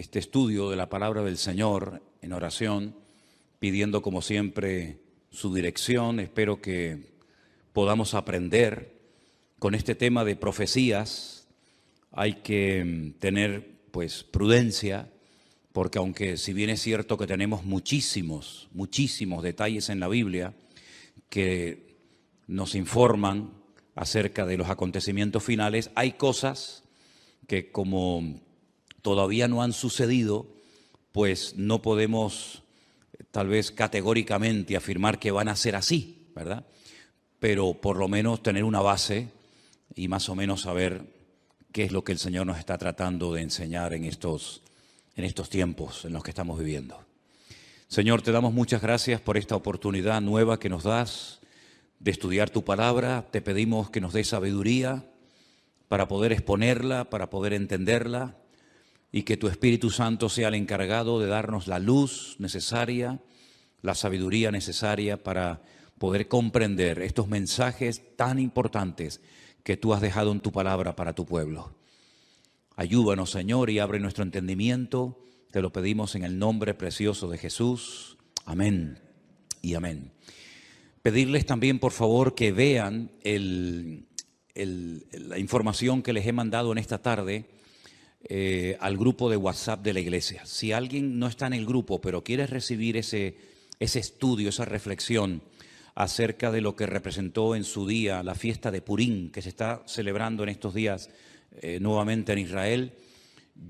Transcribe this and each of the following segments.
este estudio de la palabra del Señor en oración, pidiendo como siempre su dirección. Espero que podamos aprender con este tema de profecías. Hay que tener pues prudencia, porque aunque si bien es cierto que tenemos muchísimos detalles en la Biblia que nos informan acerca de los acontecimientos finales, hay cosas que como todavía no han sucedido, pues no podemos tal vez categóricamente afirmar que van a ser así, ¿verdad? Pero por lo menos tener una base y más o menos saber qué es lo que el Señor nos está tratando de enseñar en estos tiempos en los que estamos viviendo. Señor, te damos muchas gracias por esta oportunidad nueva que nos das de estudiar tu palabra. Te pedimos que nos des sabiduría para poder exponerla, para poder entenderla, y que tu Espíritu Santo sea el encargado de darnos la luz necesaria, la sabiduría necesaria para poder comprender estos mensajes tan importantes que tú has dejado en tu palabra para tu pueblo. Ayúdanos, Señor, y abre nuestro entendimiento. Te lo pedimos en el nombre precioso de Jesús. Amén y amén. Pedirles también, por favor, que vean la información que les he mandado en esta tarde al grupo de WhatsApp de la iglesia. Si alguien no está en el grupo, pero quiere recibir ese estudio, esa reflexión acerca de lo que representó en su día la fiesta de Purim, que se está celebrando en estos días nuevamente en Israel.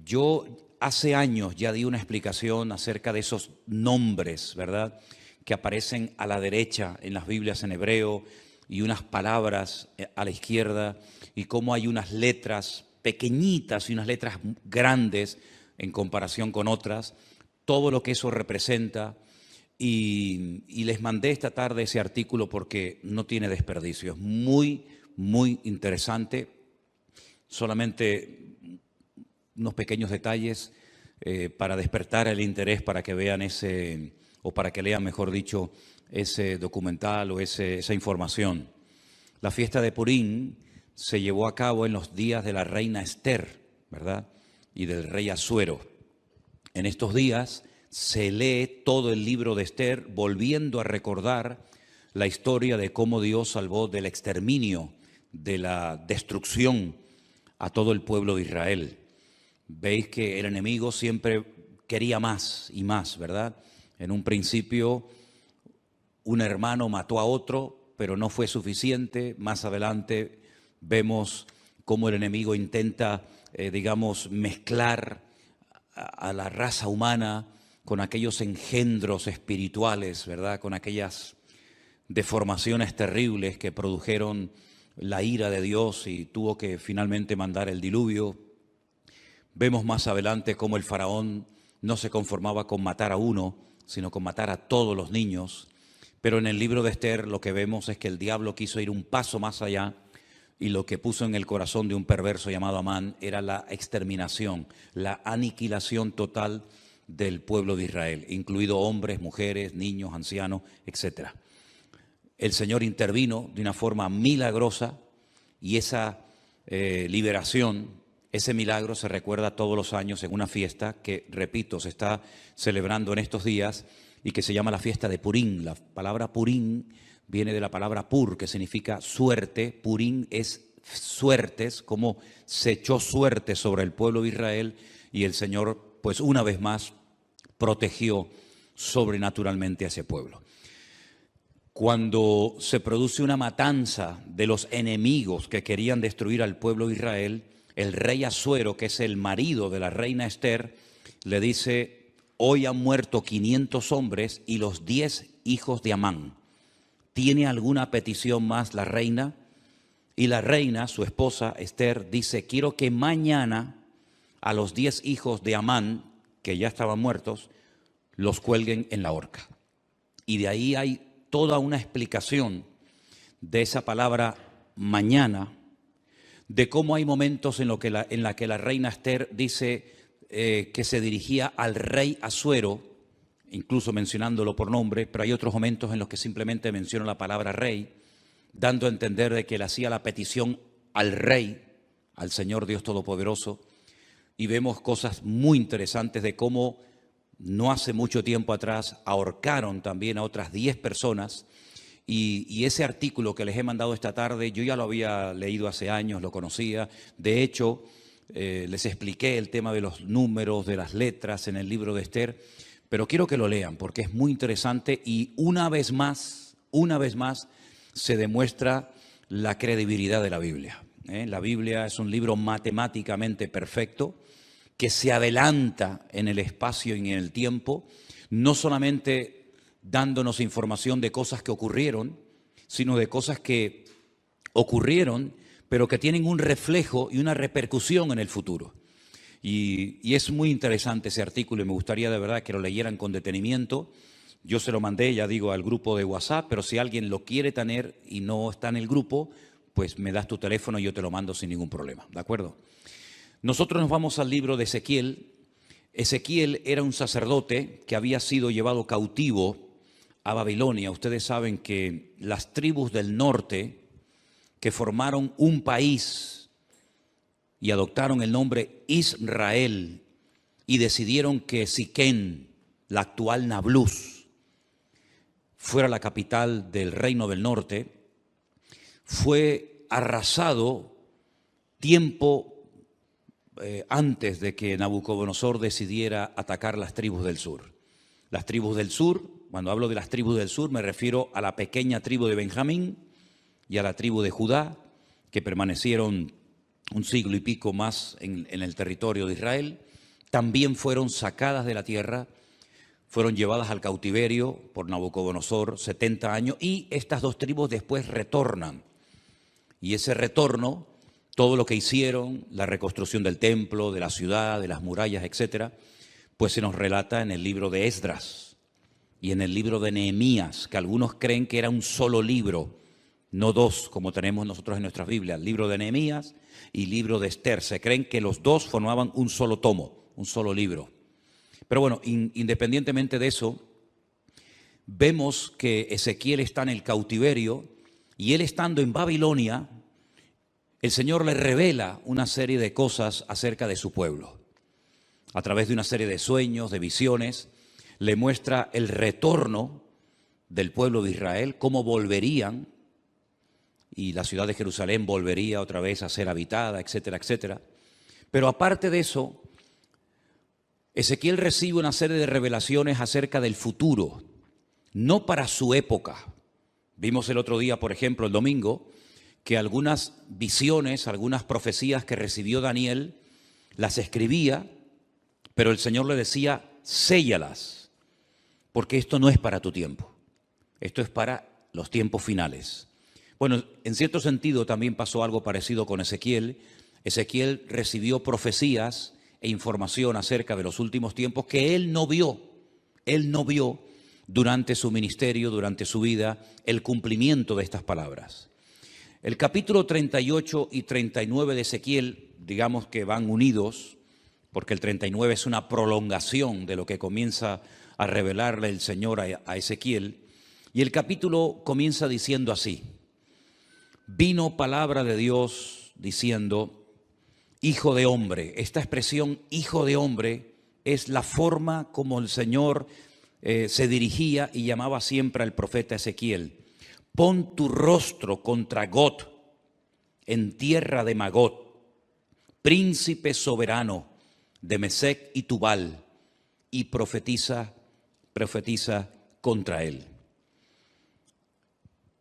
Yo hace años ya di una explicación acerca de esos nombres, ¿verdad?, que aparecen a la derecha en las Biblias en hebreo y unas palabras a la izquierda, y cómo hay unas letras pequeñitas y unas letras grandes en comparación con otras, todo lo que eso representa. Y les mandé esta tarde ese artículo porque no tiene desperdicio, es muy interesante. Solamente unos pequeños detalles para despertar el interés, para que vean o para que lean, mejor dicho, ese documental o esa información. La fiesta de Purim se llevó a cabo en los días de la reina Esther, ¿verdad?, y del rey Asuero. En estos días se lee todo el libro de Esther, volviendo a recordar la historia de cómo Dios salvó del exterminio, de la destrucción a todo el pueblo de Israel. Veis que el enemigo siempre quería más y más, ¿verdad? En un principio un hermano mató a otro, pero no fue suficiente. Más adelante vemos cómo el enemigo intenta, mezclar a la raza humana con aquellos engendros espirituales, ¿verdad?, con aquellas deformaciones terribles que produjeron la ira de Dios y tuvo que finalmente mandar el diluvio. Vemos más adelante cómo el faraón no se conformaba con matar a uno, sino con matar a todos los niños. Pero en el libro de Esther lo que vemos es que el diablo quiso ir un paso más allá, y lo que puso en el corazón de un perverso llamado Amán era la exterminación, la aniquilación total del pueblo de Israel, incluido hombres, mujeres, niños, ancianos, etc. El Señor intervino de una forma milagrosa, y esa liberación, ese milagro se recuerda todos los años en una fiesta que, repito, se está celebrando en estos días y que se llama la fiesta de Purim. La palabra Purim viene de la palabra pur, que significa suerte. Purim es suertes, como se echó suerte sobre el pueblo de Israel, y el Señor, pues una vez más, protegió sobrenaturalmente a ese pueblo. Cuando se produce una matanza de los enemigos que querían destruir al pueblo de Israel, el rey Asuero, que es el marido de la reina Esther, le dice: hoy han muerto 500 hombres y los 10 hijos de Amán. ¿Tiene alguna petición más la reina? Y la reina, su esposa Esther, dice: quiero que mañana a los 10 hijos de Amán, que ya estaban muertos, los cuelguen en la horca. Y de ahí hay toda una explicación de esa palabra mañana, de cómo hay momentos en la que la reina Esther dice que se dirigía al rey Asuero, incluso mencionándolo por nombre, pero hay otros momentos en los que simplemente menciona la palabra rey, dando a entender de que le hacía la petición al rey, al Señor Dios Todopoderoso. y vemos cosas muy interesantes de cómo no hace mucho tiempo atrás ahorcaron también a otras 10 personas. Y ese artículo que les he mandado esta tarde, yo ya lo había leído hace años, lo conocía. De hecho, les expliqué el tema de los números, de las letras en el libro de Esther, pero quiero que lo lean porque es muy interesante y una vez más se demuestra la credibilidad de la Biblia. La Biblia es un libro matemáticamente perfecto que se adelanta en el espacio y en el tiempo, no solamente dándonos información de cosas que ocurrieron, sino de cosas que ocurrieron, pero que tienen un reflejo y una repercusión en el futuro. Y es muy interesante ese artículo y me gustaría de verdad que lo leyeran con detenimiento. Yo se lo mandé, ya digo, al grupo de WhatsApp, pero si alguien lo quiere tener y no está en el grupo, pues me das tu teléfono y yo te lo mando sin ningún problema, ¿de acuerdo? Nosotros nos vamos al libro de Ezequiel. Ezequiel era un sacerdote que había sido llevado cautivo a Babilonia. Ustedes saben que las tribus del norte que formaron un país y adoptaron el nombre Israel y decidieron que Siquén, la actual Nablus, fuera la capital del reino del norte, fue arrasado tiempo antes de que Nabucodonosor decidiera atacar las tribus del sur. Las tribus del sur, cuando hablo de las tribus del sur, me refiero a la pequeña tribu de Benjamín y a la tribu de Judá, que permanecieron un siglo y pico más en el territorio de Israel. También fueron sacadas de la tierra, fueron llevadas al cautiverio por Nabucodonosor 70 años y estas dos tribus después retornan. Y ese retorno, todo lo que hicieron, la reconstrucción del templo, de la ciudad, de las murallas, etcétera, pues se nos relata en el libro de Esdras y en el libro de Nehemías, que algunos creen que era un solo libro, no dos, como tenemos nosotros en nuestras Biblias, libro de Nehemías y libro de Esther. Se creen que los dos formaban un solo tomo, un solo libro. Pero bueno, independientemente de eso, vemos que Ezequiel está en el cautiverio y él estando en Babilonia, el Señor le revela una serie de cosas acerca de su pueblo. A través de una serie de sueños, de visiones, le muestra el retorno del pueblo de Israel, cómo volverían, y la ciudad de Jerusalén volvería otra vez a ser habitada, etcétera, etcétera. Pero aparte de eso, Ezequiel recibe una serie de revelaciones acerca del futuro, no para su época. Vimos el otro día, por ejemplo, el domingo, que algunas visiones, algunas profecías que recibió Daniel, las escribía, pero el Señor le decía, séllalas, porque esto no es para tu tiempo, esto es para los tiempos finales. Bueno, en cierto sentido también pasó algo parecido con Ezequiel. Ezequiel recibió profecías e información acerca de los últimos tiempos que él no vio durante su ministerio, durante su vida, el cumplimiento de estas palabras. El capítulo 38 y 39 de Ezequiel, digamos que van unidos, porque el 39 es una prolongación de lo que comienza a revelarle el Señor a Ezequiel. Y el capítulo comienza diciendo así: vino palabra de Dios diciendo, hijo de hombre. Esta expresión, hijo de hombre, es la forma como el Señor se dirigía y llamaba siempre al profeta Ezequiel. Pon tu rostro contra Got, en tierra de Magot, príncipe soberano de Mesec y Tubal, y profetiza contra él.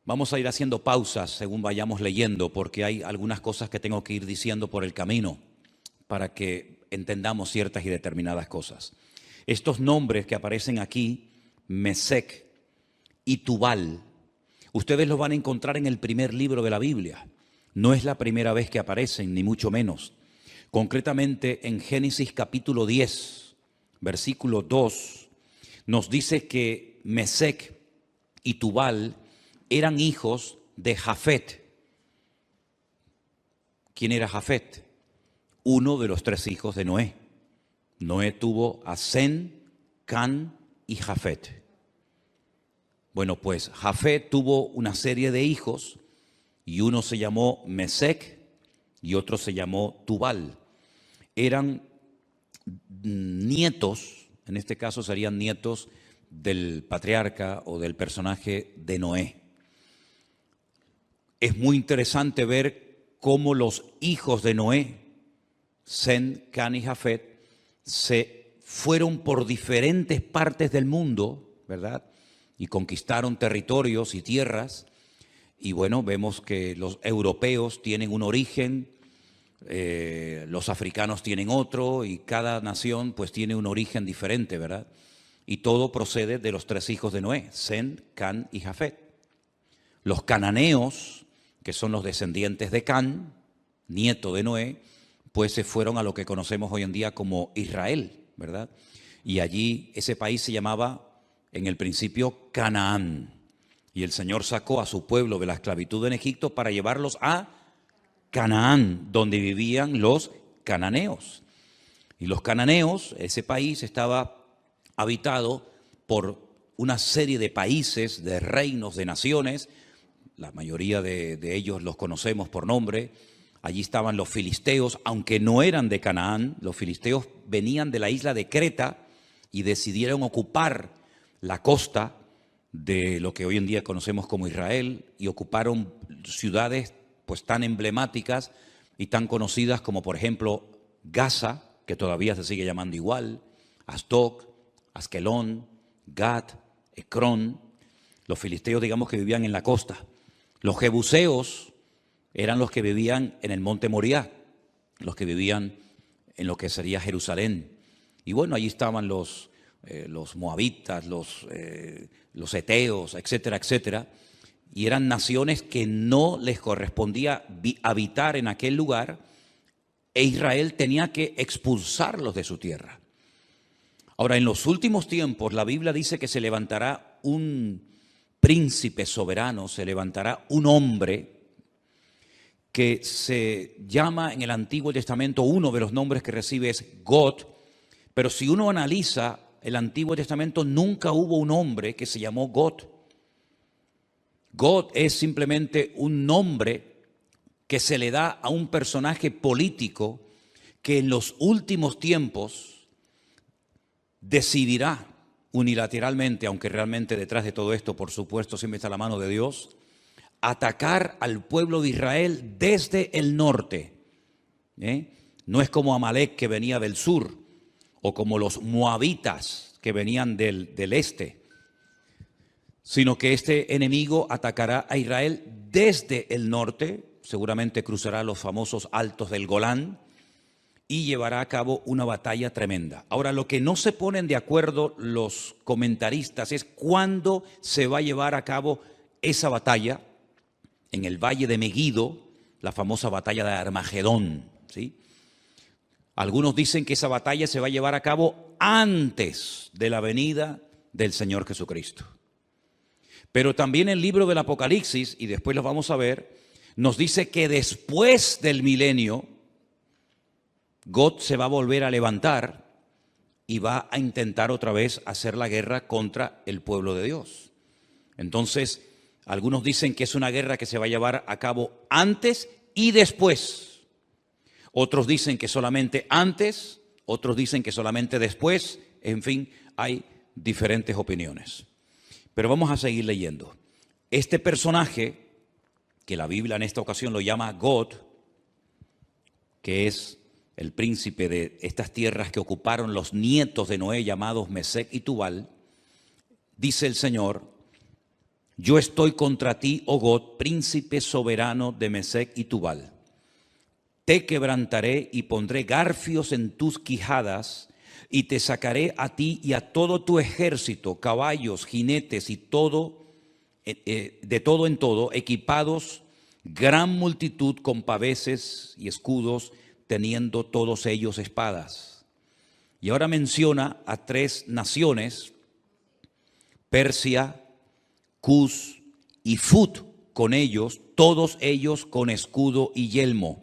Vamos a ir haciendo pausas según vayamos leyendo, porque hay algunas cosas que tengo que ir diciendo por el camino para que entendamos ciertas y determinadas cosas. Estos nombres que aparecen aquí, Mesec y Tubal, ustedes los van a encontrar en el primer libro de la Biblia. No es la primera vez que aparecen, ni mucho menos. Concretamente en Génesis capítulo 10, versículo 2, nos dice que Mesec y Tubal eran hijos de Jafet. ¿Quién era Jafet? Uno de los 3 hijos de Noé. Noé tuvo a Sem, Can y Jafet. Bueno, pues Jafet tuvo una serie de hijos y uno se llamó Mesec y otro se llamó Tubal. Eran nietos, en este caso serían nietos del patriarca o del personaje de Noé. Es muy interesante ver cómo los hijos de Noé, Sem, Can y Jafet, se fueron por diferentes partes del mundo, ¿verdad? Y conquistaron territorios y tierras. Y bueno, vemos que los europeos tienen un origen, los africanos tienen otro, y cada nación pues tiene un origen diferente, ¿verdad? Y todo procede de los tres hijos de Noé, Sem, Can y Jafet. Los cananeos, que son los descendientes de Can, nieto de Noé, pues se fueron a lo que conocemos hoy en día como Israel, ¿verdad? Y allí ese país se llamaba en el principio Canaán. Y el Señor sacó a su pueblo de la esclavitud en Egipto para llevarlos a Canaán, donde vivían los cananeos. Y los cananeos, ese país estaba habitado por una serie de países, de reinos, de naciones. La mayoría de ellos los conocemos por nombre. Allí estaban los filisteos, aunque no eran de Canaán. Los filisteos venían de la isla de Creta y decidieron ocupar la costa de lo que hoy en día conocemos como Israel, y ocuparon ciudades pues tan emblemáticas y tan conocidas como por ejemplo Gaza, que todavía se sigue llamando igual, Asdod, Askelón, Gat, Ecrón. Los filisteos, digamos, que vivían en la costa. Los jebuseos eran los que vivían en el monte Moriah, los que vivían en lo que sería Jerusalén. Y bueno, allí estaban los moabitas, los eteos, etcétera, etcétera. Y eran naciones que no les correspondía habitar en aquel lugar, e Israel tenía que expulsarlos de su tierra. Ahora, en los últimos tiempos, la Biblia dice que se levantará un príncipe soberano, se levantará un hombre que se llama en el Antiguo Testamento, uno de los nombres que recibe es God, pero si uno analiza el Antiguo Testamento, nunca hubo un hombre que se llamó God. God es simplemente un nombre que se le da a un personaje político que en los últimos tiempos decidirá unilateralmente, aunque realmente detrás de todo esto, por supuesto, siempre está la mano de Dios, atacar al pueblo de Israel desde el norte. No es como Amalek, que venía del sur, o como los moabitas, que venían del este, sino que este enemigo atacará a Israel desde el norte, seguramente cruzará los famosos altos del Golán y llevará a cabo una batalla tremenda. Ahora, lo que no se ponen de acuerdo los comentaristas es cuándo se va a llevar a cabo esa batalla en el valle de Megido, la famosa batalla de Armagedón, ¿sí? Algunos dicen que esa batalla se va a llevar a cabo antes de la venida del Señor Jesucristo. Pero también el libro del Apocalipsis, y después lo vamos a ver, nos dice que después del milenio, God se va a volver a levantar y va a intentar otra vez hacer la guerra contra el pueblo de Dios. Entonces, algunos dicen que es una guerra que se va a llevar a cabo antes y después. Otros dicen que solamente antes, otros dicen que solamente después. En fin, hay diferentes opiniones. Pero vamos a seguir leyendo. Este personaje, que la Biblia en esta ocasión lo llama God, que es el príncipe de estas tierras que ocuparon los nietos de Noé, llamados Mesec y Tubal, dice el Señor: yo estoy contra ti, oh God, príncipe soberano de Mesec y Tubal. Te quebrantaré y pondré garfios en tus quijadas, y te sacaré a ti y a todo tu ejército, caballos, jinetes y todo, de todo en todo, equipados, gran multitud con paveses y escudos, teniendo todos ellos espadas. Y ahora menciona a tres naciones: Persia, Cus y Fut, con ellos, todos ellos con escudo y yelmo.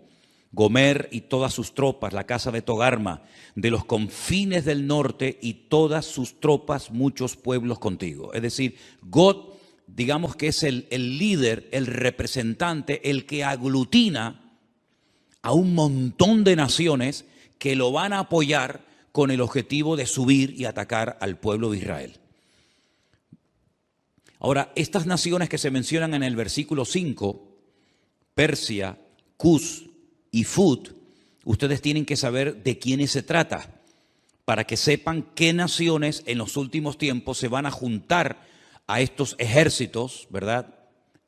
Gomer y todas sus tropas, la casa de Togarma, de los confines del norte y todas sus tropas, muchos pueblos contigo. Es decir, God, digamos que es el líder, el representante, el que aglutina a un montón de naciones que lo van a apoyar con el objetivo de subir y atacar al pueblo de Israel. Ahora, estas naciones que se mencionan en el versículo 5, Persia, Cus y Fut, ustedes tienen que saber de quiénes se trata, para que sepan qué naciones en los últimos tiempos se van a juntar a estos ejércitos, ¿verdad?,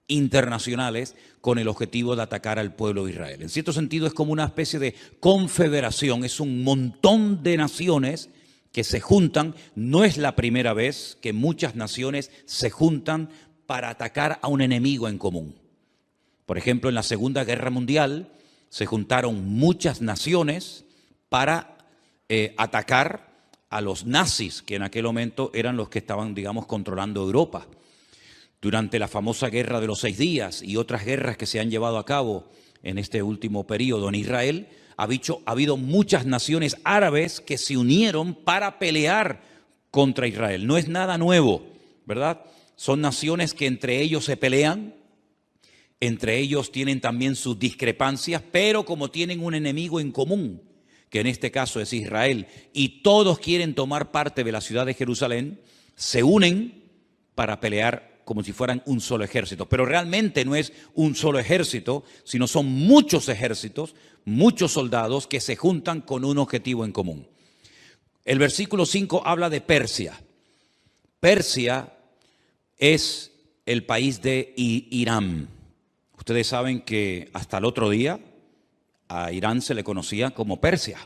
internacionales, con el objetivo de atacar al pueblo de Israel. En cierto sentido es como una especie de confederación, es un montón de naciones que se juntan. No es la primera vez que muchas naciones se juntan para atacar a un enemigo en común. Por ejemplo, en la Segunda Guerra Mundial se juntaron muchas naciones para atacar a los nazis, que en aquel momento eran los que estaban, digamos, controlando Europa. Durante la famosa Guerra de los 6 días y otras guerras que se han llevado a cabo en este último periodo en Israel, ha habido muchas naciones árabes que se unieron para pelear contra Israel. No es nada nuevo, ¿verdad? Son naciones que entre ellos se pelean, entre ellos tienen también sus discrepancias, pero como tienen un enemigo en común, que en este caso es Israel, y todos quieren tomar parte de la ciudad de Jerusalén, se unen para pelear como si fueran un solo ejército. Pero realmente no es un solo ejército, sino son muchos ejércitos, muchos soldados que se juntan con un objetivo en común. El versículo 5 habla de Persia. Persia es el país de Irán. Ustedes saben que hasta el otro día a Irán se le conocía como Persia.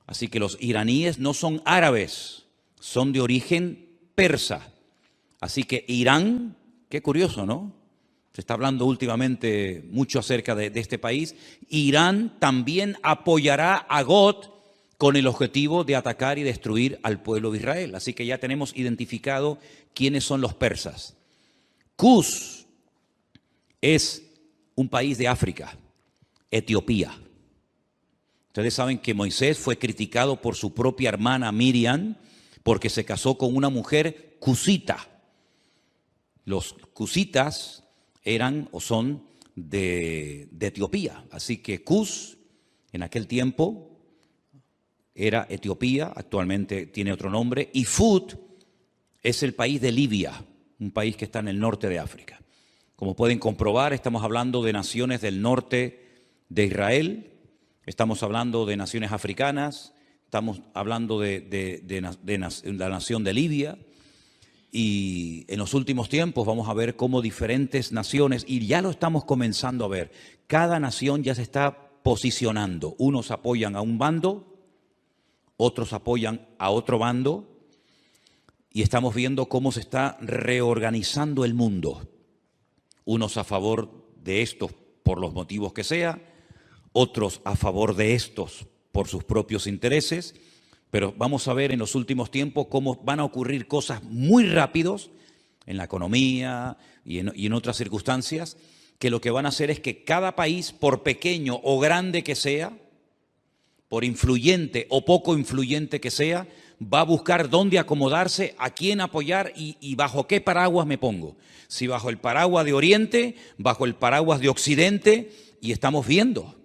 Así que los iraníes no son árabes, son de origen persa. Así que Irán, qué curioso, ¿no? Se está hablando últimamente mucho acerca de este país. Irán también apoyará a Gog con el objetivo de atacar y destruir al pueblo de Israel. Así que ya tenemos identificado quiénes son los persas. Cus es un país de África, Etiopía. Ustedes saben que Moisés fue criticado por su propia hermana Miriam porque se casó con una mujer cusita. Los cusitas eran o son de Etiopía. Así que Cus en aquel tiempo era Etiopía, actualmente tiene otro nombre. Y Fut es el país de Libia, un país que está en el norte de África. Como pueden comprobar, estamos hablando de naciones del norte de Israel, estamos hablando de naciones africanas, estamos hablando de la nación de Libia. Y en los últimos tiempos vamos a ver cómo diferentes naciones, y ya lo estamos comenzando a ver, cada nación ya se está posicionando. Unos apoyan a un bando, otros apoyan a otro bando, y estamos viendo cómo se está reorganizando el mundo. Unos a favor de estos por los motivos que sea, otros a favor de estos por sus propios intereses. Pero vamos a ver en los últimos tiempos cómo van a ocurrir cosas muy rápidos en la economía y en otras circunstancias, que lo que van a hacer es que cada país, por pequeño o grande que sea, por influyente o poco influyente que sea, va a buscar dónde acomodarse, a quién apoyar y bajo qué paraguas me pongo. Si bajo el paraguas de Oriente, bajo el paraguas de Occidente, y estamos viendo,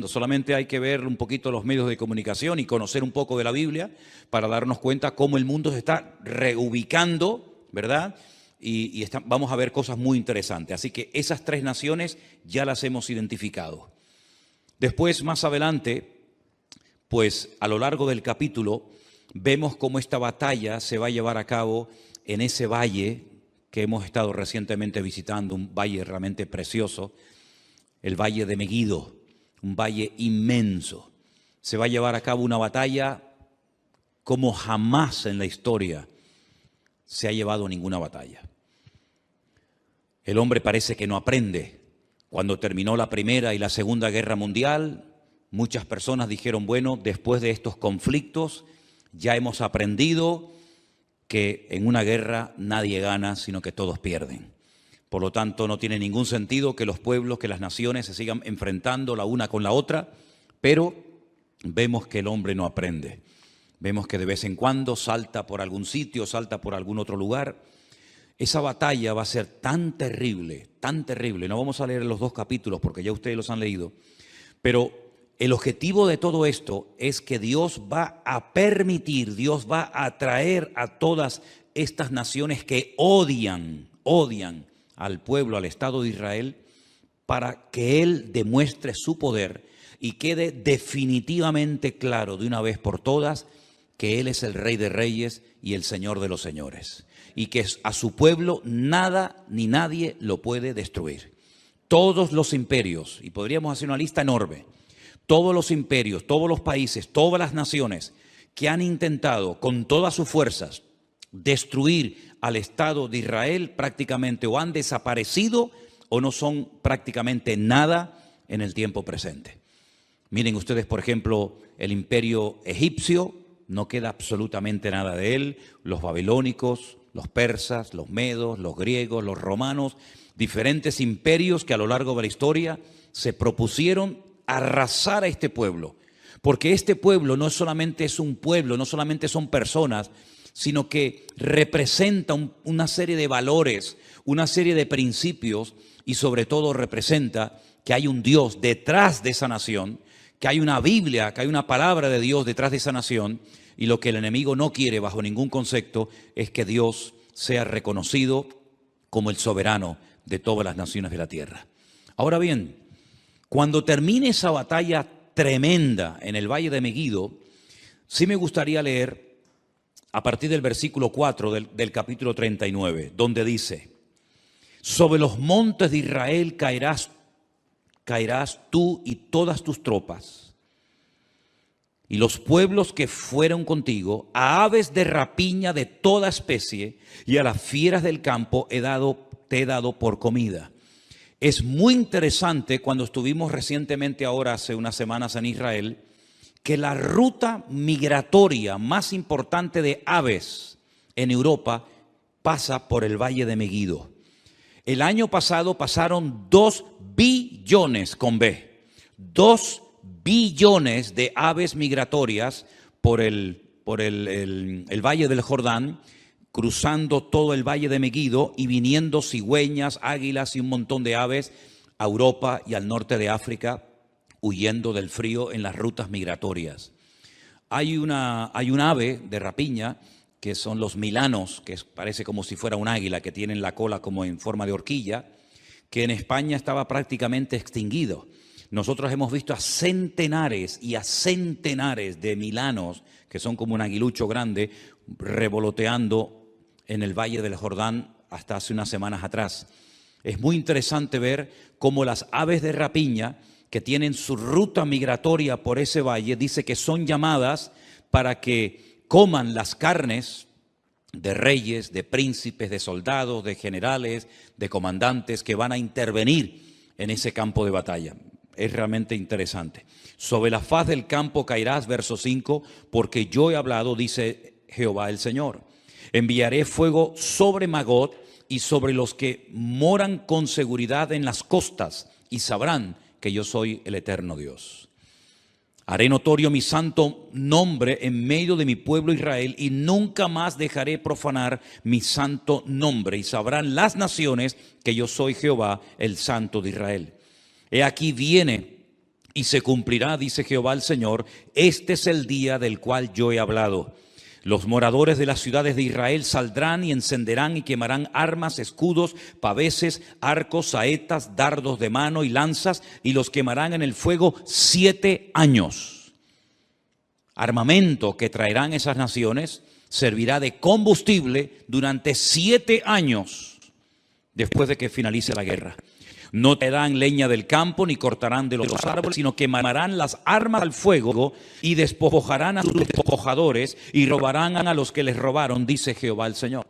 solamente hay que ver un poquito los medios de comunicación y conocer un poco de la Biblia para darnos cuenta cómo el mundo se está reubicando, ¿verdad? Y vamos a ver cosas muy interesantes. Así que esas 3 naciones ya las hemos identificado. Después, más adelante, pues a lo largo del capítulo, vemos cómo esta batalla se va a llevar a cabo en ese valle que hemos estado recientemente visitando, un valle realmente precioso, el valle de Megiddo. Un valle inmenso. Se va a llevar a cabo una batalla como jamás en la historia se ha llevado ninguna batalla. El hombre parece que no aprende. Cuando terminó la Primera y la Segunda Guerra Mundial, muchas personas dijeron, bueno, después de estos conflictos ya hemos aprendido que en una guerra nadie gana, sino que todos pierden. Por lo tanto, no tiene ningún sentido que los pueblos, que las naciones se sigan enfrentando la una con la otra, pero vemos que el hombre no aprende. Vemos que de vez en cuando salta por algún sitio, salta por algún otro lugar. Esa batalla va a ser tan terrible, tan terrible. No vamos a leer los 2 capítulos porque ya ustedes los han leído, pero el objetivo de todo esto es que Dios va a permitir, Dios va a atraer a todas estas naciones que odian al pueblo, al Estado de Israel, para que Él demuestre su poder y quede definitivamente claro de una vez por todas que Él es el Rey de Reyes y el Señor de los Señores, y que a su pueblo nada ni nadie lo puede destruir. Todos los imperios, y podríamos hacer una lista enorme, todos los imperios, todos los países, todas las naciones que han intentado con todas sus fuerzas destruir al Estado de Israel prácticamente o han desaparecido o no son prácticamente nada en el tiempo presente. Miren ustedes, por ejemplo, el imperio egipcio, no queda absolutamente nada de él, los babilónicos, los persas, los medos, los griegos, los romanos, diferentes imperios que a lo largo de la historia se propusieron arrasar a este pueblo, porque este pueblo no solamente es un pueblo, no solamente son personas, sino que representa una serie de valores, una serie de principios y sobre todo representa que hay un Dios detrás de esa nación, que hay una Biblia, que hay una palabra de Dios detrás de esa nación, y lo que el enemigo no quiere bajo ningún concepto es que Dios sea reconocido como el soberano de todas las naciones de la tierra. Ahora bien, cuando termine esa batalla tremenda en el Valle de Megiddo, sí me gustaría leer a partir del versículo 4 del capítulo 39, donde dice: sobre los montes de Israel caerás tú y todas tus tropas, y los pueblos que fueron contigo, a aves de rapiña de toda especie, y a las fieras del campo te he dado por comida. Es muy interesante cuando estuvimos recientemente ahora, hace unas semanas en Israel, que la ruta migratoria más importante de aves en Europa pasa por el Valle de Megiddo. El año pasado pasaron 2 billones con B, 2 billones de aves migratorias por el Valle del Jordán, cruzando todo el Valle de Megiddo y viniendo cigüeñas, águilas y un montón de aves a Europa y al norte de África, huyendo del frío en las rutas migratorias. Hay un ave de rapiña que son los milanos, que parece como si fuera un águila, que tienen la cola como en forma de horquilla, que en España estaba prácticamente extinguido. Nosotros hemos visto a centenares y a centenares de milanos, que son como un aguilucho grande, revoloteando en el Valle del Jordán hasta hace unas semanas atrás. Es muy interesante ver cómo las aves de rapiña que tienen su ruta migratoria por ese valle, dice que son llamadas para que coman las carnes de reyes, de príncipes, de soldados, de generales, de comandantes que van a intervenir en ese campo de batalla. Es realmente interesante. Sobre la faz del campo caerás, verso 5, porque yo he hablado, dice Jehová el Señor. Enviaré fuego sobre Magog y sobre los que moran con seguridad en las costas, y sabrán que yo soy el eterno Dios. Haré notorio mi santo nombre en medio de mi pueblo Israel, y nunca más dejaré profanar mi santo nombre, y sabrán las naciones que yo soy Jehová, el Santo de Israel. He aquí viene y se cumplirá, dice Jehová el Señor, este es el día del cual yo he hablado. Los moradores de las ciudades de Israel saldrán y encenderán y quemarán armas, escudos, paveses, arcos, saetas, dardos de mano y lanzas, y los quemarán en el fuego 7 años. Armamento que traerán esas naciones servirá de combustible durante 7 años después de que finalice la guerra. No traerán leña del campo ni cortarán de los árboles, sino quemarán las armas al fuego y despojarán a sus despojadores y robarán a los que les robaron, dice Jehová el Señor.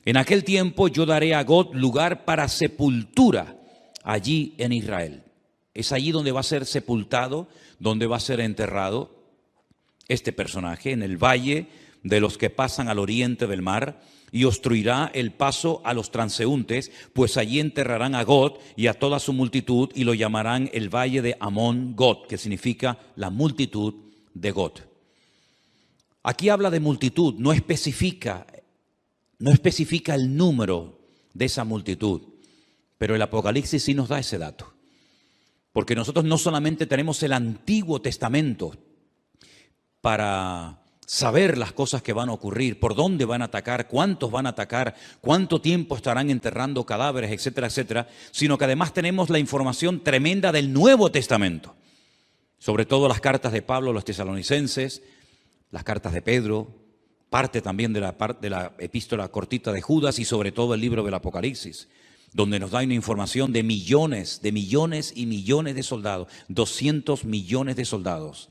En aquel tiempo yo daré a Gog lugar para sepultura allí en Israel. Es allí donde va a ser sepultado, donde va a ser enterrado este personaje, en el valle de los que pasan al oriente del mar, y obstruirá el paso a los transeúntes, pues allí enterrarán a Gog y a toda su multitud, y lo llamarán el valle de Amón Gog, que significa la multitud de Gog. Aquí habla de multitud, no especifica el número de esa multitud, pero el Apocalipsis sí nos da ese dato. Porque nosotros no solamente tenemos el Antiguo Testamento para saber las cosas que van a ocurrir, por dónde van a atacar, cuántos van a atacar, cuánto tiempo estarán enterrando cadáveres, etcétera, etcétera, sino que además tenemos la información tremenda del Nuevo Testamento, sobre todo las cartas de Pablo a los tesalonicenses, las cartas de Pedro, parte también de la epístola cortita de Judas y sobre todo el libro del Apocalipsis, donde nos da una información de millones y millones de soldados, 200 millones de soldados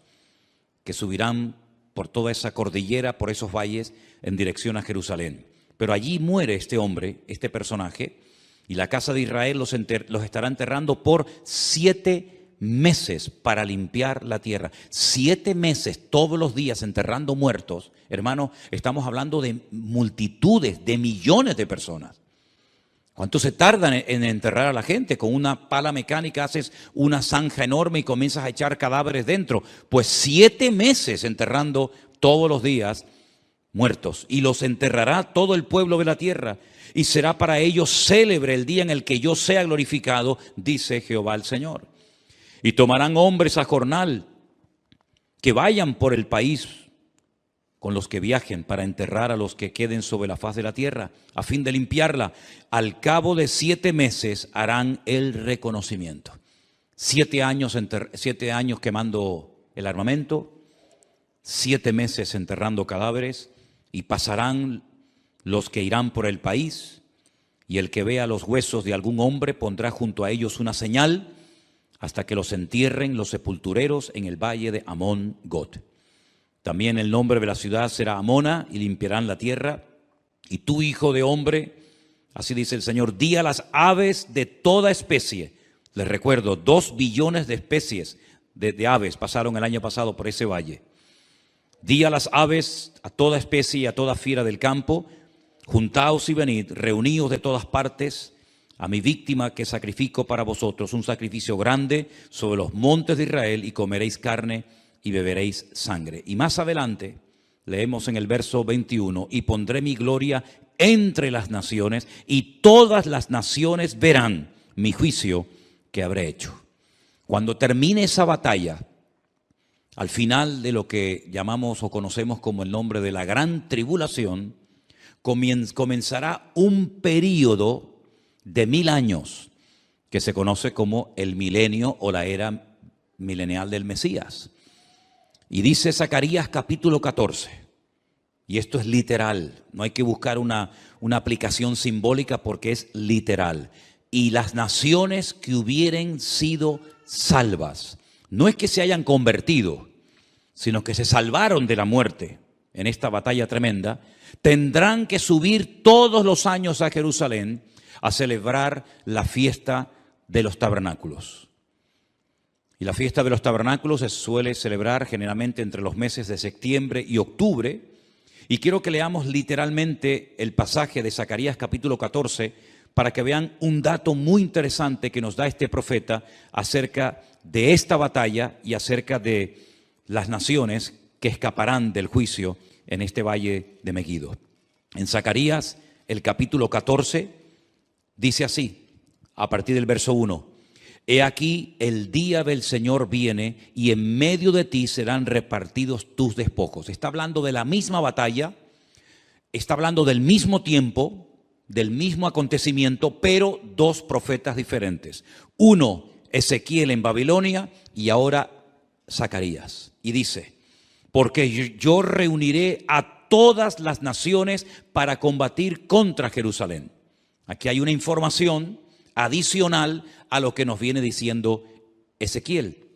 que subirán por toda esa cordillera, por esos valles, en dirección a Jerusalén. Pero allí muere este hombre, este personaje, y la casa de Israel los estará enterrando por 7 meses para limpiar la tierra. 7 meses, todos los días enterrando muertos. Hermano, estamos hablando de multitudes, de millones de personas. ¿Cuánto se tarda en enterrar a la gente? Con una pala mecánica haces una zanja enorme y comienzas a echar cadáveres dentro. Pues 7 meses enterrando todos los días muertos. Y los enterrará todo el pueblo de la tierra. Y será para ellos célebre el día en el que yo sea glorificado, dice Jehová el Señor. Y tomarán hombres a jornal que vayan por el país con los que viajen para enterrar a los que queden sobre la faz de la tierra, a fin de limpiarla. Al cabo de 7 meses harán el reconocimiento. 7 años quemando el armamento, 7 meses enterrando cadáveres, y pasarán los que irán por el país, y el que vea los huesos de algún hombre pondrá junto a ellos una señal, hasta que los entierren los sepultureros en el valle de Amón-Gad. También el nombre de la ciudad será Amona, y limpiarán la tierra. Y tú, hijo de hombre, así dice el Señor, di a las aves de toda especie. Les recuerdo, 2 billones de especies de aves pasaron el año pasado por ese valle. Di a las aves, a toda especie y a toda fiera del campo, juntaos y venid, reuníos de todas partes, a mi víctima que sacrifico para vosotros, un sacrificio grande sobre los montes de Israel, y comeréis carne y beberéis sangre. Y más adelante leemos en el verso 21, y pondré mi gloria entre las naciones, y todas las naciones verán mi juicio que habré hecho. Cuando termine esa batalla, al final de lo que llamamos o conocemos como el nombre de la gran tribulación, comenzará un período de 1000 años que se conoce como el milenio o la era milenial del Mesías. Y dice Zacarías capítulo 14, y esto es literal, no hay que buscar una aplicación simbólica porque es literal. Y las naciones que hubieren sido salvas, no es que se hayan convertido, sino que se salvaron de la muerte en esta batalla tremenda, tendrán que subir todos los años a Jerusalén a celebrar la fiesta de los tabernáculos. Y la fiesta de los tabernáculos se suele celebrar generalmente entre los meses de septiembre y octubre. Y quiero que leamos literalmente el pasaje de Zacarías capítulo 14 para que vean un dato muy interesante que nos da este profeta acerca de esta batalla y acerca de las naciones que escaparán del juicio en este valle de Megiddo. En Zacarías, el capítulo 14, dice así, a partir del verso 1. He aquí el día del Señor viene, y en medio de ti serán repartidos tus despojos. Está hablando de la misma batalla, está hablando del mismo tiempo, del mismo acontecimiento, pero 2 profetas diferentes. Uno, Ezequiel en Babilonia, y ahora Zacarías. Y dice, porque yo reuniré a todas las naciones para combatir contra Jerusalén. Aquí hay una información adicional a lo que nos viene diciendo Ezequiel.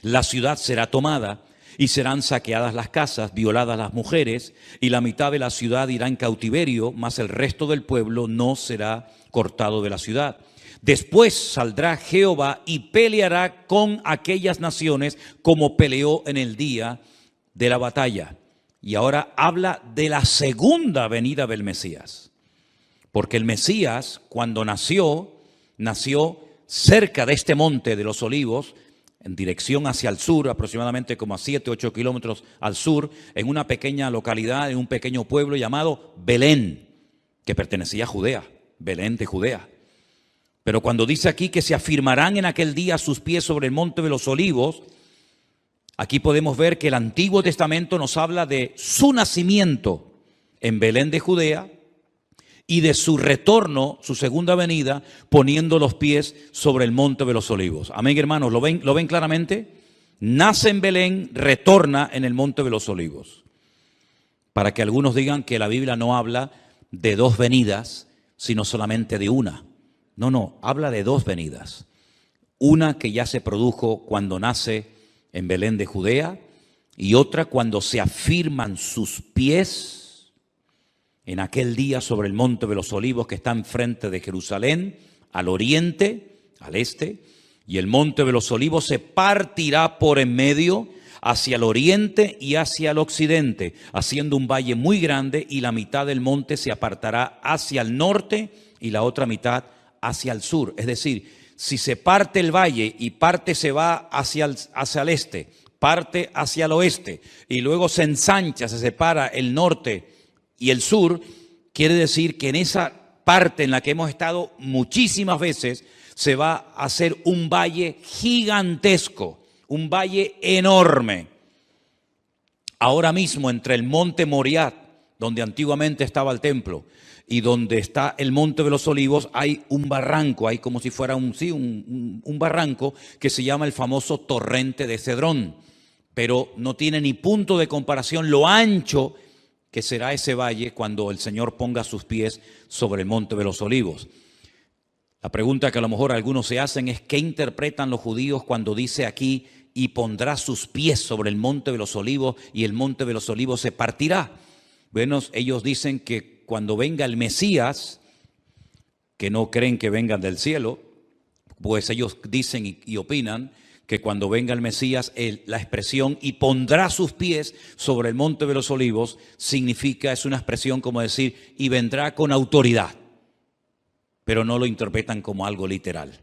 La ciudad será tomada y serán saqueadas las casas, violadas las mujeres, y la mitad de la ciudad irá en cautiverio, mas el resto del pueblo no será cortado de la ciudad. Después saldrá Jehová y peleará con aquellas naciones como peleó en el día de la batalla. Y ahora habla de la segunda venida del Mesías. Porque el Mesías, cuando nació cerca de este monte de los Olivos, en dirección hacia el sur, aproximadamente como a 7-8 kilómetros al sur, en una pequeña localidad, en un pequeño pueblo llamado Belén, que pertenecía a Judea, Belén de Judea. Pero cuando dice aquí que se afirmarán en aquel día sus pies sobre el monte de los olivos, aquí podemos ver que el Antiguo Testamento nos habla de su nacimiento en Belén de Judea y de su retorno, su segunda venida, poniendo los pies sobre el monte de los olivos. Amén, hermanos, ¿lo ven claramente? Nace en Belén, retorna en el monte de los olivos. Para que algunos digan que la Biblia no habla de dos venidas, sino solamente de una. No, habla de dos venidas. Una que ya se produjo cuando nace en Belén de Judea y otra cuando se afirman sus pies en aquel día sobre el monte de los olivos que está enfrente de Jerusalén, al oriente, al este, y el monte de los olivos se partirá por en medio hacia el oriente y hacia el occidente, haciendo un valle muy grande, y la mitad del monte se apartará hacia el norte y la otra mitad hacia el sur. Es decir, si se parte el valle y parte se va hacia el este, parte hacia el oeste y luego se ensancha, se separa el norte y el sur, quiere decir que en esa parte en la que hemos estado muchísimas veces se va a hacer un valle gigantesco, un valle enorme. Ahora mismo entre el monte Moriah, donde antiguamente estaba el templo, y donde está el monte de los olivos, hay un barranco, hay como si fuera un barranco que se llama el famoso torrente de Cedrón, pero no tiene ni punto de comparación lo ancho que será ese valle cuando el Señor ponga sus pies sobre el monte de los olivos. La pregunta que a lo mejor algunos se hacen es: ¿qué interpretan los judíos cuando dice aquí y pondrá sus pies sobre el monte de los olivos y el monte de los olivos se partirá? Bueno, ellos dicen que cuando venga el Mesías, que no creen que vengan del cielo, pues ellos dicen y opinan que cuando venga el Mesías, la expresión "y pondrá sus pies sobre el monte de los olivos" significa, es una expresión como decir "y vendrá con autoridad", pero no lo interpretan como algo literal.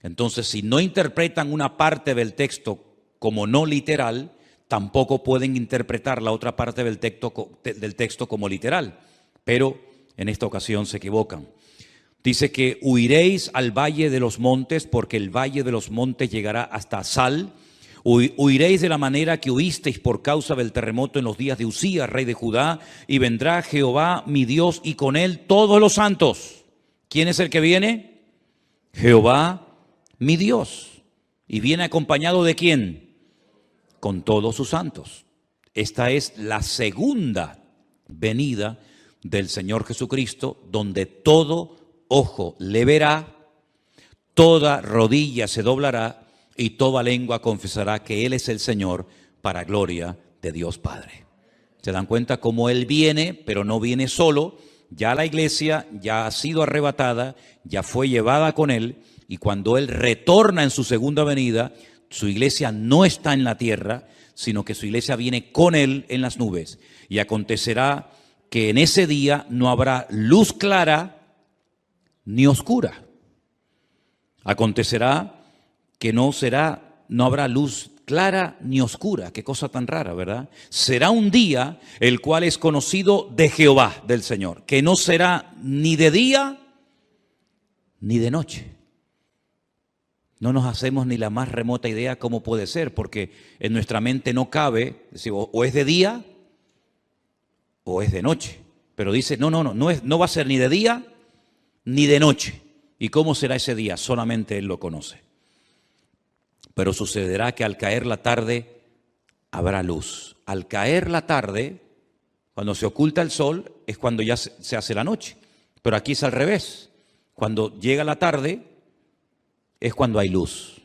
Entonces, si no interpretan una parte del texto como no literal, tampoco pueden interpretar la otra parte del texto como literal. Pero en esta ocasión se equivocan. Dice que huiréis al valle de los montes, porque el valle de los montes llegará hasta Sal. Huiréis de la manera que huisteis por causa del terremoto en los días de Usías, rey de Judá, y vendrá Jehová mi Dios y con él todos los santos. ¿Quién es el que viene? Jehová mi Dios. ¿Y viene acompañado de quién? Con todos sus santos. Esta es la segunda venida del Señor Jesucristo, donde todo ojo le verá, toda rodilla se doblará y toda lengua confesará que Él es el Señor, para gloria de Dios Padre. ¿Se dan cuenta cómo Él viene, pero no viene solo? Ya la iglesia ya ha sido arrebatada, ya fue llevada con Él, y cuando Él retorna en su segunda venida, su iglesia no está en la tierra, sino que su iglesia viene con Él en las nubes. Y acontecerá que en ese día no habrá luz clara ni oscura. Acontecerá que no habrá luz clara ni oscura. Qué cosa tan rara, ¿verdad? Será un día el cual es conocido de Jehová, del Señor, que no será ni de día ni de noche. No nos hacemos ni la más remota idea cómo puede ser, porque en nuestra mente no cabe decir, o es de día o es de noche. Pero dice, no va a ser ni de día ni de noche. ¿Y cómo será ese día? Solamente Él lo conoce. Pero sucederá que al caer la tarde habrá luz. Al caer la tarde, cuando se oculta el sol, es cuando ya se hace la noche. Pero aquí es al revés. Cuando llega la tarde, es cuando hay luz.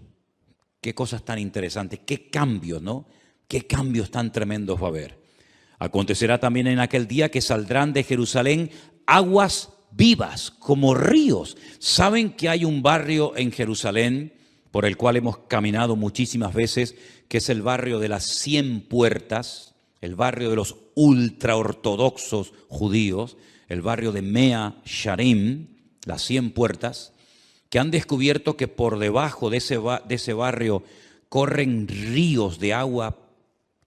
Qué cosas tan interesantes, qué cambios, ¿no? Qué cambios tan tremendos va a haber. Acontecerá también en aquel día que saldrán de Jerusalén aguas vivas como ríos. ¿Saben que hay un barrio en Jerusalén por el cual hemos caminado muchísimas veces, que es el barrio de las 100 puertas, el barrio de los ultraortodoxos judíos, el barrio de Mea Sharim, las 100 puertas, que han descubierto que por debajo de ese barrio corren ríos de agua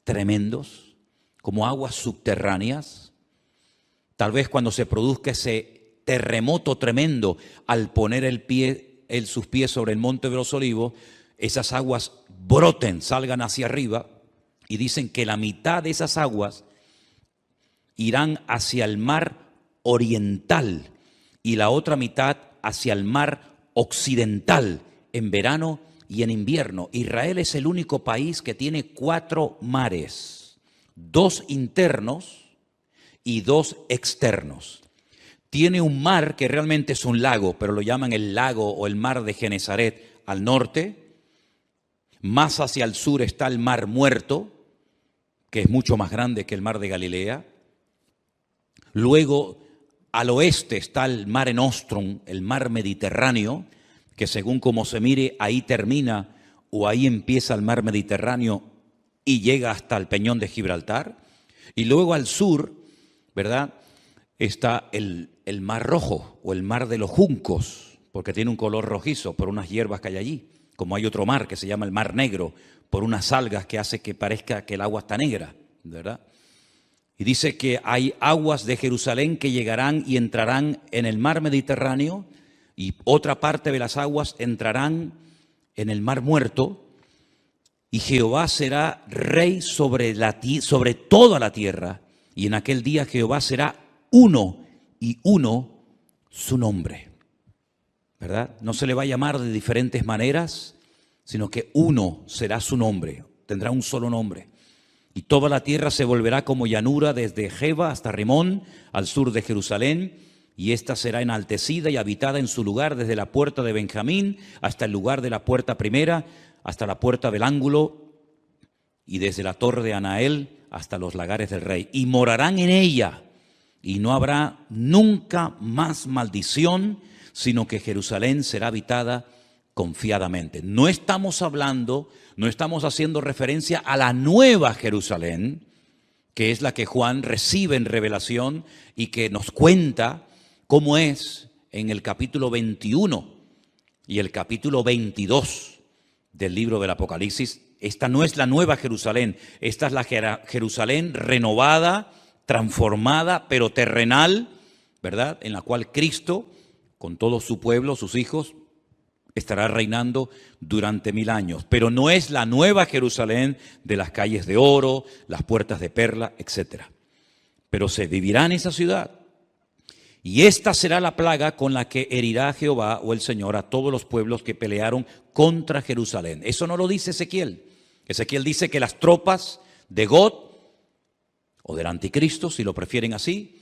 tremendos, como aguas subterráneas? Tal vez cuando se produzca ese terremoto tremendo al poner sus pies sobre el monte de los olivos, esas aguas broten, salgan hacia arriba, y dicen que la mitad de esas aguas irán hacia el mar oriental y la otra mitad hacia el mar occidental en verano y en invierno. Israel es el único país que tiene 4 mares, 2 internos y 2 externos. Tiene un mar que realmente es un lago, pero lo llaman el lago o el mar de Genesaret al norte. Más hacia el sur está el mar Muerto, que es mucho más grande que el mar de Galilea. Luego, al oeste está el Mare Nostrum, el mar Mediterráneo, que según como se mire, ahí termina o ahí empieza el mar Mediterráneo y llega hasta el Peñón de Gibraltar. Y luego al sur, ¿verdad?, está el Mar Rojo o el Mar de los Juncos, porque tiene un color rojizo por unas hierbas que hay allí. Como hay otro mar que se llama el Mar Negro, por unas algas que hace que parezca que el agua está negra, ¿verdad? Y dice que hay aguas de Jerusalén que llegarán y entrarán en el mar Mediterráneo, y otra parte de las aguas entrarán en el Mar Muerto, y Jehová será rey sobre toda la tierra, y en aquel día Jehová será uno, y uno su nombre, ¿verdad? No se le va a llamar de diferentes maneras, sino que uno será su nombre, tendrá un solo nombre. Y toda la tierra se volverá como llanura desde Jeba hasta Rimón, al sur de Jerusalén, y ésta será enaltecida y habitada en su lugar desde la puerta de Benjamín hasta el lugar de la puerta primera, hasta la puerta del ángulo, y desde la torre de Anael hasta los lagares del rey. Y morarán en ella, y no habrá nunca más maldición, sino que Jerusalén será habitada confiadamente. No estamos hablando, no estamos haciendo referencia a la nueva Jerusalén, que es la que Juan recibe en revelación y que nos cuenta cómo es en el capítulo 21 y el capítulo 22 del libro del Apocalipsis. Esta no es la nueva Jerusalén, esta es la Jerusalén renovada, transformada, pero terrenal, ¿verdad? En la cual Cristo, con todo su pueblo, sus hijos, estará reinando durante 1000 años. Pero no es la nueva Jerusalén de las calles de oro, las puertas de perla, etc. Pero se vivirá en esa ciudad. Y esta será la plaga con la que herirá Jehová o el Señor a todos los pueblos que pelearon contra Jerusalén. Eso no lo dice Ezequiel. Ezequiel dice que las tropas de Gog, o del anticristo, si lo prefieren así,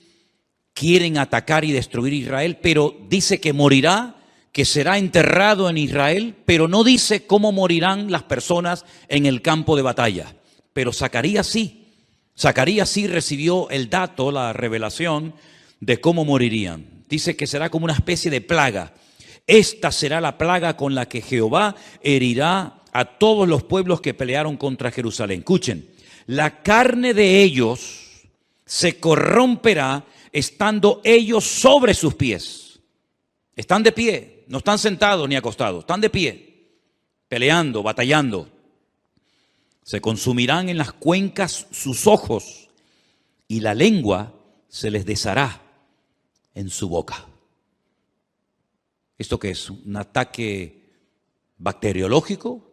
quieren atacar y destruir Israel, pero dice que morirá, que será enterrado en Israel, pero no dice cómo morirán las personas en el campo de batalla. Pero Zacarías sí recibió el dato, la revelación de cómo morirían. Dice que será como una especie de plaga. Esta será la plaga con la que Jehová herirá a todos los pueblos que pelearon contra Jerusalén. Escuchen, la carne de ellos se corromperá estando ellos sobre sus pies. Están de pie, no están sentados ni acostados, están de pie, peleando, batallando. Se consumirán en las cuencas sus ojos y la lengua se les deshará en su boca. ¿Esto qué es? ¿Un ataque bacteriológico?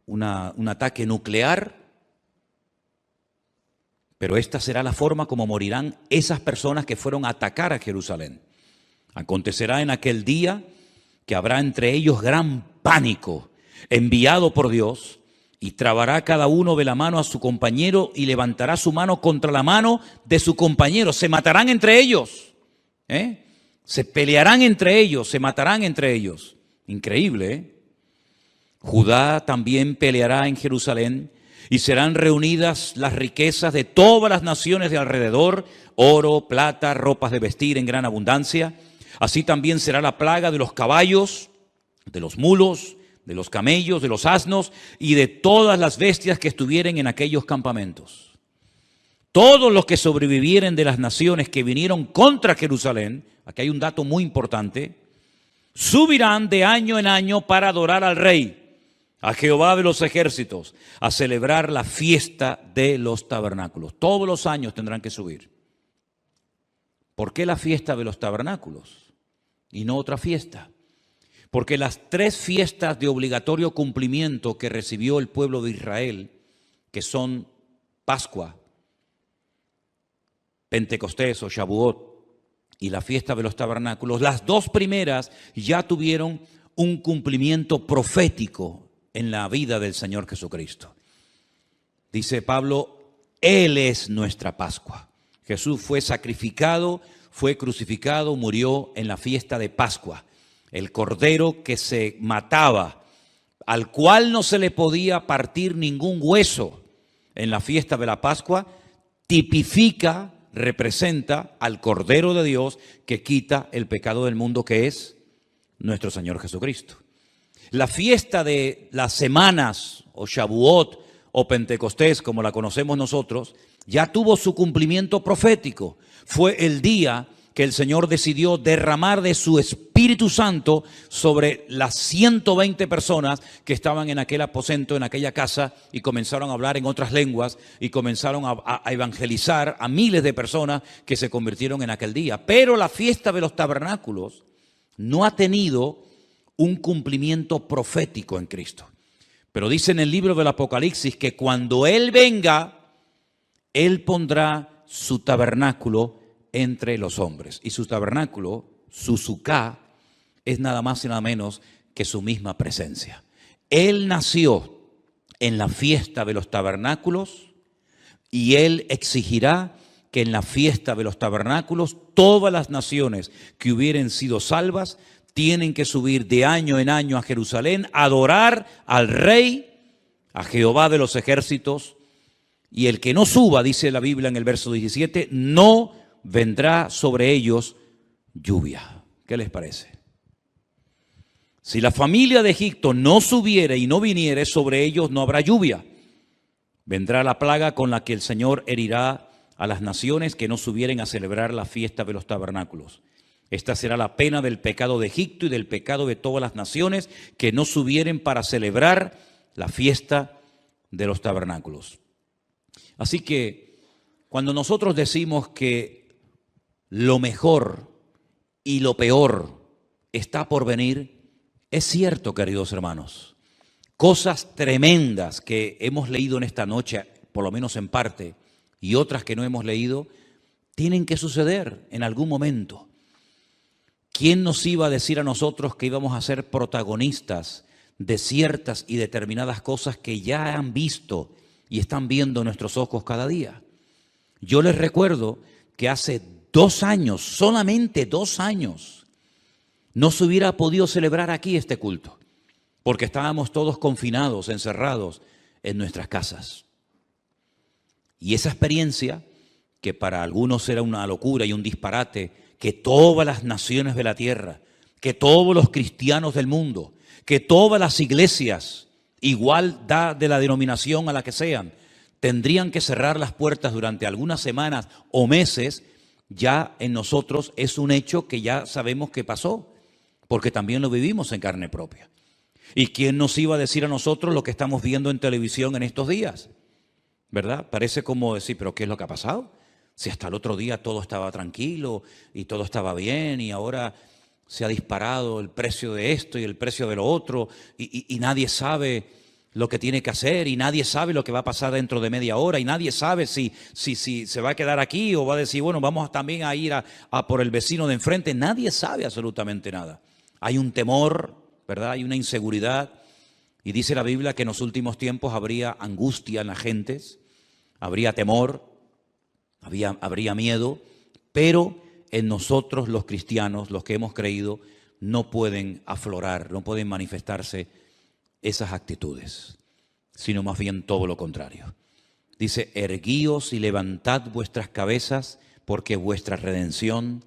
¿Un ataque nuclear? Pero esta será la forma como morirán esas personas que fueron a atacar a Jerusalén. Acontecerá en aquel día que habrá entre ellos gran pánico enviado por Dios, y trabará cada uno de la mano a su compañero y levantará su mano contra la mano de su compañero. Se matarán entre ellos, se pelearán entre ellos, se matarán entre ellos. Increíble, ¿eh? Judá también peleará en Jerusalén, y serán reunidas las riquezas de todas las naciones de alrededor, oro, plata, ropas de vestir en gran abundancia. Así también será la plaga de los caballos, de los mulos, de los camellos, de los asnos y de todas las bestias que estuvieren en aquellos campamentos. Todos los que sobrevivieren de las naciones que vinieron contra Jerusalén, aquí hay un dato muy importante, subirán de año en año para adorar al Rey, a Jehová de los ejércitos, a celebrar la fiesta de los tabernáculos. Todos los años tendrán que subir. ¿Por qué la fiesta de los tabernáculos y no otra fiesta? Porque las 3 fiestas de obligatorio cumplimiento que recibió el pueblo de Israel, que son Pascua, Pentecostés o Shavuot y la fiesta de los tabernáculos, las 2 primeras ya tuvieron un cumplimiento profético en la vida del Señor Jesucristo. Dice Pablo, Él es nuestra Pascua. Jesús fue sacrificado, fue crucificado, murió en la fiesta de Pascua. El cordero que se mataba, al cual no se le podía partir ningún hueso en la fiesta de la Pascua, tipifica, representa al Cordero de Dios que quita el pecado del mundo, que es nuestro Señor Jesucristo. La fiesta de las semanas, o Shavuot, o Pentecostés, como la conocemos nosotros, ya tuvo su cumplimiento profético. Fue el día que el Señor decidió derramar de su Espíritu Santo sobre las 120 personas que estaban en aquel aposento, en aquella casa, y comenzaron a hablar en otras lenguas y comenzaron a evangelizar a miles de personas que se convirtieron en aquel día. Pero la fiesta de los tabernáculos no ha tenido un cumplimiento profético en Cristo. Pero dice en el libro del Apocalipsis que cuando Él venga, Él pondrá su tabernáculo entre los hombres. Y su tabernáculo, su suká, es nada más y nada menos que su misma presencia. Él nació en la fiesta de los tabernáculos y Él exigirá que en la fiesta de los tabernáculos todas las naciones que hubieren sido salvas tienen que subir de año en año a Jerusalén, a adorar al Rey, a Jehová de los ejércitos, y el que no suba, dice la Biblia en el verso 17, no vendrá sobre ellos lluvia. ¿Qué les parece? Si la familia de Egipto no subiere y no viniere, sobre ellos no habrá lluvia. Vendrá la plaga con la que el Señor herirá a las naciones que no subieren a celebrar la fiesta de los tabernáculos. Esta será la pena del pecado de Egipto y del pecado de todas las naciones que no subieren para celebrar la fiesta de los tabernáculos. Así que cuando nosotros decimos que lo mejor y lo peor está por venir, es cierto, queridos hermanos. Cosas tremendas que hemos leído en esta noche, por lo menos en parte, y otras que no hemos leído, tienen que suceder en algún momento. ¿Quién nos iba a decir a nosotros que íbamos a ser protagonistas de ciertas y determinadas cosas que ya han visto y están viendo nuestros ojos cada día? Yo les recuerdo que hace 2 años, solamente 2 años, no se hubiera podido celebrar aquí este culto, porque estábamos todos confinados, encerrados en nuestras casas. Y esa experiencia, que para algunos era una locura y un disparate, que todas las naciones de la tierra, que todos los cristianos del mundo, que todas las iglesias, igual da de la denominación a la que sean, tendrían que cerrar las puertas durante algunas semanas o meses, ya en nosotros es un hecho que ya sabemos que pasó, porque también lo vivimos en carne propia. ¿Y quién nos iba a decir a nosotros lo que estamos viendo en televisión en estos días? ¿Verdad? Parece como decir, ¿pero qué es lo que ha pasado? Si hasta el otro día todo estaba tranquilo y todo estaba bien y ahora se ha disparado el precio de esto y el precio de lo otro y nadie sabe lo que tiene que hacer y nadie sabe lo que va a pasar dentro de media hora y nadie sabe si se va a quedar aquí o va a decir, bueno, vamos también a ir a por el vecino de enfrente. Nadie sabe absolutamente nada. Hay un temor, ¿verdad? Hay una inseguridad y dice la Biblia que en los últimos tiempos habría angustia en las gentes, habría temor, habría miedo, pero en nosotros los cristianos, los que hemos creído, no pueden aflorar, no pueden manifestarse esas actitudes, sino más bien todo lo contrario. Dice, erguíos y levantad vuestras cabezas, porque vuestra redención